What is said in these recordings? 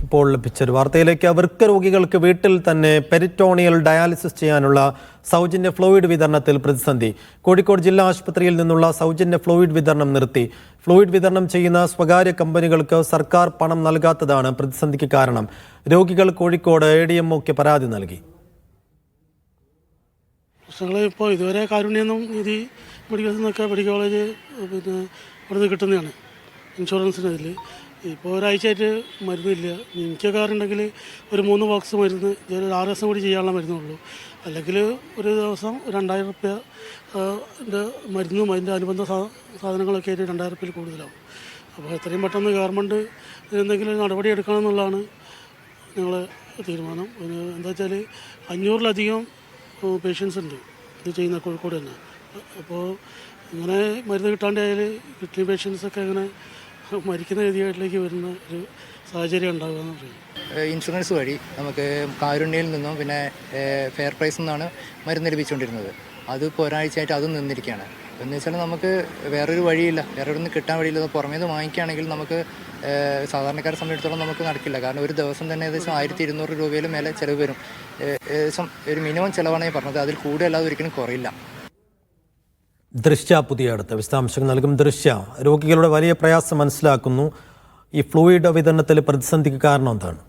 ഇപ്പോൾ ലഭിച്ചൊരു വാർത്തയിലേക്ക്. വൃക്ക രോഗികൾക്ക് വീട്ടിൽ തന്നെ പെരിറ്റോണിയൽ ഡയാലിസിസ് ചെയ്യാനുള്ള സൗജന്യ ഫ്ലൂയിഡ് വിതരണത്തിൽ പ്രതിസന്ധി. കോഴിക്കോട് ജില്ലാ ആശുപത്രിയിൽ നിന്നുള്ള സൗജന്യ ഫ്ലൂയിഡ് വിതരണം നിർത്തി. ഫ്ലൂയിഡ് വിതരണം ചെയ്യുന്ന സ്വകാര്യ കമ്പനികൾക്ക് സർക്കാർ പണം നൽകാത്തതാണ് പ്രതിസന്ധിക്ക് കാരണം. രോഗികൾ കോഴിക്കോട് ADMOക്ക് പരാതി നൽകി. ഇപ്പോൾ ഇതുവരെ കാരുണ്യൊന്നും ഇത് മെഡിക്കൽ കോളേജ് അവിടെ കിട്ടുന്നതാണ് ഇൻഷുറൻസിന്. അതിൽ ഇപ്പോൾ ഒരാഴ്ചയായിട്ട് മരുന്നില്ല. എനിക്കൊക്കെ ഉണ്ടെങ്കിൽ ഒരു 3 ബോക്സ് മരുന്ന് 6 ദിവസം കൂടി ചെയ്യാനുള്ള മരുന്നുള്ളൂ. അല്ലെങ്കിൽ ഒരു ദിവസം 2000 റുപ്യ മരുന്നും അതിൻ്റെ അനുബന്ധ സാധനങ്ങളൊക്കെ ആയിട്ട് 2000 റുപ്യയിൽ കൂടുതലാവും. അപ്പോൾ എത്രയും പെട്ടെന്ന് ഗവൺമെൻറ് എന്തെങ്കിലും നടപടി എടുക്കണമെന്നുള്ളതാണ് ഞങ്ങളെ തീരുമാനം. എന്താ വെച്ചാൽ 500-ലധികം പേഷ്യൻസ് ഉണ്ട് ഇത് ചെയ്യുന്ന കോഴിക്കോട് തന്നെ. അപ്പോൾ ഇങ്ങനെ മരുന്ന് കിട്ടാണ്ടായാൽ കിഡ്നി പേഷ്യൻസൊക്കെ ഇങ്ങനെ മരിക്കുന്ന രീതിയിലേക്ക് വരുന്ന ഒരു സാഹചര്യം ഉണ്ടാകുക എന്ന് പറയുന്നത്. ഇൻഷുറൻസ് വഴി നമുക്ക് കാരുണ്യയിൽ നിന്നും പിന്നെ ഫെയർ പ്രൈസിൽ നിന്നാണ് മരുന്ന് ലഭിച്ചുകൊണ്ടിരുന്നത്. അതിപ്പോൾ ഒരാഴ്ചയായിട്ട് അതും നിന്നിരിക്കുകയാണ്. എന്ന് വെച്ചാൽ നമുക്ക് വേറൊരു വഴിയില്ല, വേറെ ഒന്നും കിട്ടാൻ വഴിയില്ല. പുറമേ നിന്ന് വാങ്ങിക്കുകയാണെങ്കിൽ നമുക്ക് സാധാരണക്കാരെ സംബന്ധിച്ചിടത്തോളം നമുക്ക് നടക്കില്ല. കാരണം ഒരു ദിവസം തന്നെ ഏകദേശം 1200 രൂപയിലും മേലെ ചിലവ് വരും. ഏകദേശം ഒരു മിനിമം ചിലവാണ് പറഞ്ഞത്. അതിൽ കൂടുതലല്ലാതെ ഒരിക്കലും കുറയില്ല. ദൃശ്യ പുതിയ അടുത്ത വിശദാംശങ്ങൾ നൽകും. ദൃശ്യ, രോഗികളുടെ വലിയ പ്രയാസം മനസ്സിലാക്കുന്നു. ഈ ഫ്ലൂയിഡ് വിതരണത്തിൽ പ്രതിസന്ധിക്ക് കാരണം എന്താണ്?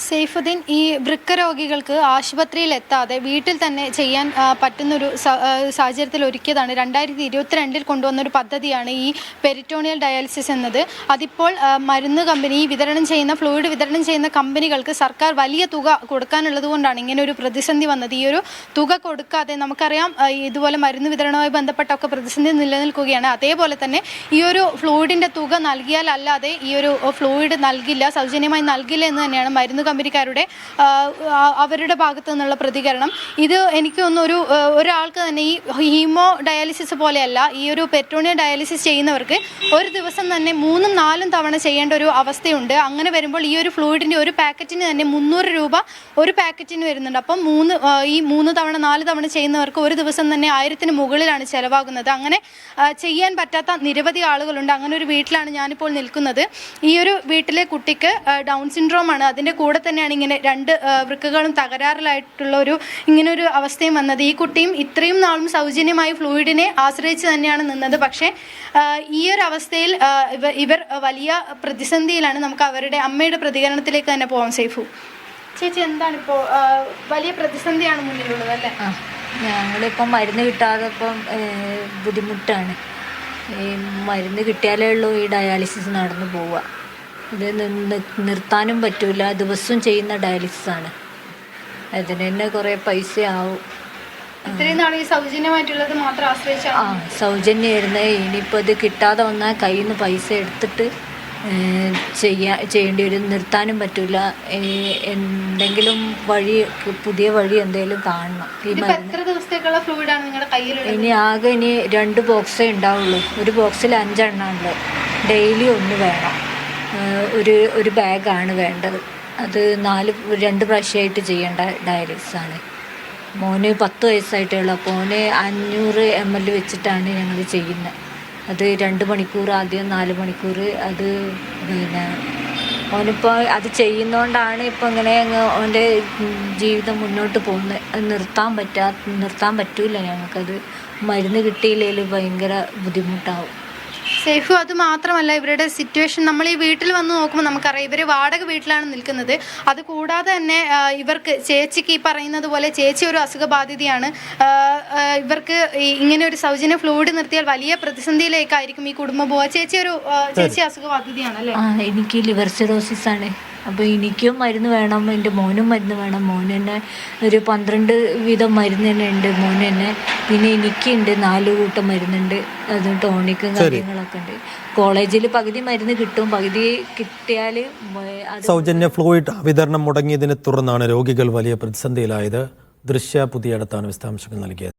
സൈഫുദ്ദീൻ, ഈ വൃക്ക രോഗികൾക്ക് ആശുപത്രിയിൽ എത്താതെ വീട്ടിൽ തന്നെ ചെയ്യാൻ പറ്റുന്നൊരു സാഹചര്യത്തിൽ ഒരുക്കിയതാണ് 2022 കൊണ്ടുവന്നൊരു പദ്ധതിയാണ് ഈ പെരിറ്റോണിയൽ ഡയാലിസിസ് എന്നത്. അതിപ്പോൾ മരുന്ന് കമ്പനി ഫ്ലൂയിഡ് വിതരണം ചെയ്യുന്ന കമ്പനികൾക്ക് സർക്കാർ വലിയ തുക കൊടുക്കാനുള്ളത് കൊണ്ടാണ് ഇങ്ങനെ ഒരു പ്രതിസന്ധി വന്നത്. ഈ ഒരു തുക കൊടുക്കാതെ, നമുക്കറിയാം ഇതുപോലെ മരുന്ന് വിതരണവുമായി ബന്ധപ്പെട്ടൊക്കെ പ്രതിസന്ധി നിലനിൽക്കുകയാണ്. അതേപോലെ തന്നെ ഈ ഒരു ഫ്ലൂയിഡിൻ്റെ തുക നൽകിയാൽ അല്ലാതെ ഈ ഒരു ഫ്ലൂയിഡ് നൽകില്ല, സൗജന്യമായി നൽകില്ല എന്ന് തന്നെയാണ് മരുന്ന് കമ്പനിക്കാരുടെ അവരുടെ ഭാഗത്തു നിന്നുള്ള പ്രതികരണം. ഇത് എനിക്ക് തോന്നുന്നു ഒരാൾക്ക് തന്നെ ഈ ഹീമോ ഡയാലിസിസ് പോലെയല്ല, ഈ ഒരു പെരിറ്റോണിയൽ ഡയാലിസിസ് ചെയ്യുന്നവർക്ക് ഒരു ദിവസം തന്നെ 3-4 തവണ ചെയ്യേണ്ട ഒരു അവസ്ഥയുണ്ട്. അങ്ങനെ വരുമ്പോൾ ഈ ഒരു ഫ്ലൂയിഡിൻ്റെ ഒരു പാക്കറ്റിന് തന്നെ 300 രൂപ ഒരു പാക്കറ്റിന് വരുന്നുണ്ട്. അപ്പം 3 തവണ 4 തവണ ചെയ്യുന്നവർക്ക് ഒരു ദിവസം തന്നെ 1000-ന് മുകളിലാണ് ചിലവാകുന്നത്. അങ്ങനെ ചെയ്യാൻ പറ്റാത്ത നിരവധി ആളുകളുണ്ട്. അങ്ങനെ ഒരു വീട്ടിലാണ് ഞാനിപ്പോൾ നിൽക്കുന്നത്. ഈ ഒരു വീട്ടിലെ കുട്ടിക്ക് ഡൗൺ സിൻഡ്രോമാണ്. അതിൻ്റെ കൂടെ തന്നെയാണ് ഇങ്ങനെ 2 വൃക്കകളും തകരാറിലായിട്ടുള്ള ഇങ്ങനൊരു അവസ്ഥയും വന്നത്. ഈ കുട്ടിയും ഇത്രയും നാളും സൗജന്യമായി ഫ്ലൂയിഡിനെ ആശ്രയിച്ച് തന്നെയാണ് നിന്നത്. പക്ഷേ ഈ ഒരു അവസ്ഥയിൽ ഇവർ വലിയ പ്രതിസന്ധിയിലാണ്. നമുക്ക് അവരുടെ അമ്മയുടെ പ്രതികരണത്തിലേക്ക് തന്നെ പോകാം. സൈഫു ചേച്ചി, എന്താണ് ഇപ്പോൾ വലിയ പ്രതിസന്ധിയാണ് മുന്നിലുള്ളത് അല്ലേ? ഞങ്ങളിപ്പം മരുന്ന് കിട്ടാതെ ഇപ്പം ബുദ്ധിമുട്ടാണ്. ഈ മരുന്ന് കിട്ടിയാലേ ഉള്ളൂ ഈ ഡയാലിസിസ് നടന്നു പോവുക. ഇത് നിർത്താനും പറ്റില്ല. ദിവസവും ചെയ്യുന്ന ഡയാലിസിസാണ്. അതിന് തന്നെ കുറേ പൈസ ആവും. ഇത്രയും നാൾ ഈ സൗജന്യമായിട്ടുള്ളത് മാത്രം ആശ്രയിച്ചാണ്. സൗജന്യമായിരുന്നു. ഇനിയിപ്പോൾ ഇത് കിട്ടാതെ വന്നാൽ കയ്യിൽ നിന്ന് പൈസ എടുത്തിട്ട് ചെയ്യേണ്ടി വരും. നിർത്താനും പറ്റില്ല. എന്തെങ്കിലും പുതിയ വഴി എന്തെങ്കിലും കാണണം. ഈ മരുന്ന് ഇനി ആകെ 2 ബോക്സേ ഉണ്ടാവുള്ളൂ. ഒരു ബോക്സിൽ 5 എണ്ണമുണ്ട്. ഡെയിലി 1 വേണം. ഒരു ബാഗാണ് വേണ്ടത്. അത് 2 പ്രാവശ്യമായിട്ട് ചെയ്യേണ്ട ഡയാലിസിസാണ്. മോന് 10 വയസ്സായിട്ടേ ഉള്ളൂ. അപ്പോൾ മോന് 500 ml വെച്ചിട്ടാണ് ഞങ്ങൾ ചെയ്യുന്നത്. അത് 2 മണിക്കൂർ, ആദ്യം 4 മണിക്കൂർ. അത് പിന്നെ മോനിപ്പോൾ അത് ചെയ്യുന്നതുകൊണ്ടാണ് ഇപ്പോൾ ഇങ്ങനെ അവൻ്റെ ജീവിതം മുന്നോട്ട് പോകുന്നത്. അത് നിർത്താൻ പറ്റില്ല ഞങ്ങൾക്കത്. മരുന്ന് കിട്ടിയില്ലെങ്കിൽ ഭയങ്കര ബുദ്ധിമുട്ടാവും. സേഫു, അത് മാത്രമല്ല ഇവരുടെ സിറ്റുവേഷൻ നമ്മൾ ഈ വീട്ടിൽ വന്ന് നോക്കുമ്പോൾ നമുക്കറിയാം ഇവർ വാടക വീട്ടിലാണ് നിൽക്കുന്നത്. അതുകൂടാതെ തന്നെ ചേച്ചിക്ക് ഈ പറയുന്നത് പോലെ ചേച്ചി ഒരു അസുഖബാധിതയാണ്. ഇവർക്ക് ഇങ്ങനെ ഒരു സൗജന്യ ഫ്ലൂയിഡ് നിർത്തിയാൽ വലിയ പ്രതിസന്ധിയിലേക്കായിരിക്കും ഈ കുടുംബം പോവുക. ചേച്ചി അസുഖബാധിതയാണ് അല്ലേ? എനിക്ക് ലിവർ സിറോസിസ് ആണ്. അപ്പോൾ എനിക്കും മരുന്ന് വേണം, എൻ്റെ മോനും മരുന്ന് വേണം. മോന് തന്നെ ഒരു 12 വീതം മരുന്ന് തന്നെ ഉണ്ട് മോന് തന്നെ. പിന്നെ എനിക്കുണ്ട് 4 കൂട്ടം മരുന്നുണ്ട്. അത് ടോണിക്കും കാര്യങ്ങളൊക്കെ ഉണ്ട്. കോളേജിൽ പകുതി മരുന്ന് കിട്ടും, പകുതി കിട്ടിയാൽ സൗജന്യ ഫ്ലൂയിഡ് വിതരണം മുടങ്ങിയതിനെ തുടർന്നാണ് രോഗികൾ വലിയ പ്രതിസന്ധിയിലായത്. ദൃശ്യ പുതിയ അടുത്താണ് വിശദാംശങ്ങൾ നൽകിയത്.